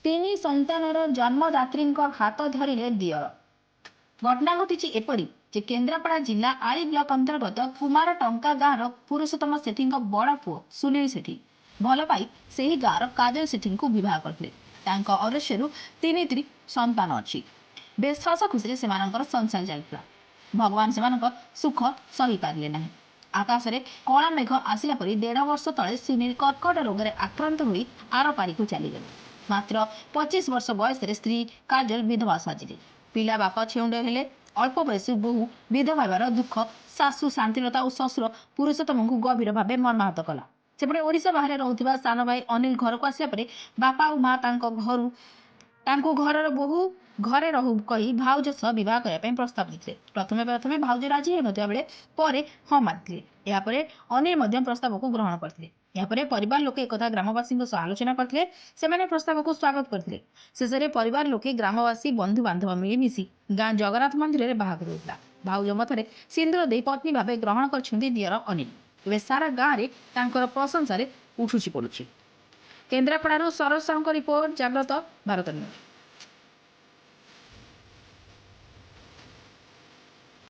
ତିନି ସନ୍ତାନର ଜନ୍ମଦାତ୍ରୀ ହାତ ଧରିଲେ ଦିଅର। ଘଟଣା ଘଟିଛି ଏପରି ଯେ କେନ୍ଦ୍ରାପଡ଼ା ଜିଲ୍ଲା ଆଳି ବ୍ଲକ ଅନ୍ତର୍ଗତ କୁମାର ଟଙ୍କା ଗାଁର ପୁରୁଷୋତ୍ତମ ସେଠୀଙ୍କ ବଡ଼ ପୁଅ ସୁନୀଲ ସେଠୀ ଭଲ ପାଇ ସେହି ଗାଁର କାଜଲ ସେଠୀଙ୍କୁ ବିବାହ କରିଥିଲେ। ତାଙ୍କ ଅଦୃଶ୍ୟରୁ ତିନିଟି ସନ୍ତାନ ଅଛି। ବେଶ ହସ ଖୁସିରେ ସେମାନଙ୍କର ସଂସାର ଚାଲିଥିଲା। ଭଗବାନ ସେମାନଙ୍କ ସୁଖ ସହିପାରିଲେ ନାହିଁ। ଆକାଶରେ କଳା ମେଘ ଆସିଲା ପରି 1.5 ବର୍ଷ ତଳେ ସୁନୀଲ କର୍କଟ ରୋଗରେ ଆକ୍ରାନ୍ତ ହୋଇ ଆର ପାରିକୁ ଚାଲିଗଲେ। ମାତ୍ର 25 ବର୍ଷ ବୟସରେ ସ୍ତ୍ରୀ କାଜଲ ବିଧବା ସାଜିଲେ। ପିଲା ବାପ ଛେଉଣ୍ଡ ହେଲେ। ଅଳ୍ପ ବୟସୀ ବୋହୂ ବିଧବା ହେବାର ଦୁଃଖ ଶାଶୁ ଶାନ୍ତିଲତା ଓ ଶ୍ୱଶୁର ପୁରୁଷୋତ୍ତମଙ୍କୁ ଗଭୀର ଭାବେ ମର୍ମାହତ କଲା। ସେପଟେ ଓଡ଼ିଶା ବାହାରେ ରହୁଥିବା ସାନ ଭାଇ ଅନିଲ ଘରକୁ ଆସିଲା ପରେ ବାପା ଓ ମା ତାଙ୍କୁ ଘରର ବୋହୂ ଘରେ ରହୁ କହି ଭାଉଜ ସହ ବିବାହ କରିବା ପାଇଁ ପ୍ରସ୍ତାବ ଦେଇଥିଲେ। ପ୍ରଥମେ ଭାଉଜ ରାଜି ହେଉନଥିବା ବେଳେ ପରେ ହଁ ମାନିଥିଲେ। ଏହାପରେ ଅନିଲ ମଧ୍ୟ ପ୍ରସ୍ତାବକୁ ଗ୍ରହଣ କରିଥିଲେ। ଏହାପରେ ପରିବାର ଲୋକେ ଏକଥା ଗ୍ରାମବାସୀଙ୍କ ସହ ଆଲୋଚନା କରିଥିଲେ। ସେମାନେ ପ୍ରସ୍ତାବକୁ ସ୍ୱାଗତ କରିଥିଲେ। ଶେଷରେ ପରିବାର ଲୋକେ ଗ୍ରାମବାସୀ ବନ୍ଧୁବାନ୍ଧବ ମିଳିମିଶି ଗାଁ ଜଗନ୍ନାଥ ମନ୍ଦିରରେ ବାହାଘର ହୋଇଥିଲା। ଭାଉଜ ମତରେ ସିନ୍ଦୁର ଦେଇ ପତ୍ନୀ ଭାବେ ଗ୍ରହଣ କରିଛନ୍ତି ଦିଅର ଅନିଲ। ଏବେ ସାରା ଗାଁରେ ତାଙ୍କର ପ୍ରଶଂସାରେ ଉଠୁଛି ପଡୁଛି। କେନ୍ଦ୍ରାପଡ଼ାରୁ ସରୋଜ ସାହୁଙ୍କ ରିପୋର୍ଟ, ଜାଗ୍ରତ ଭାରତ ନ୍ୟୁଜ୍।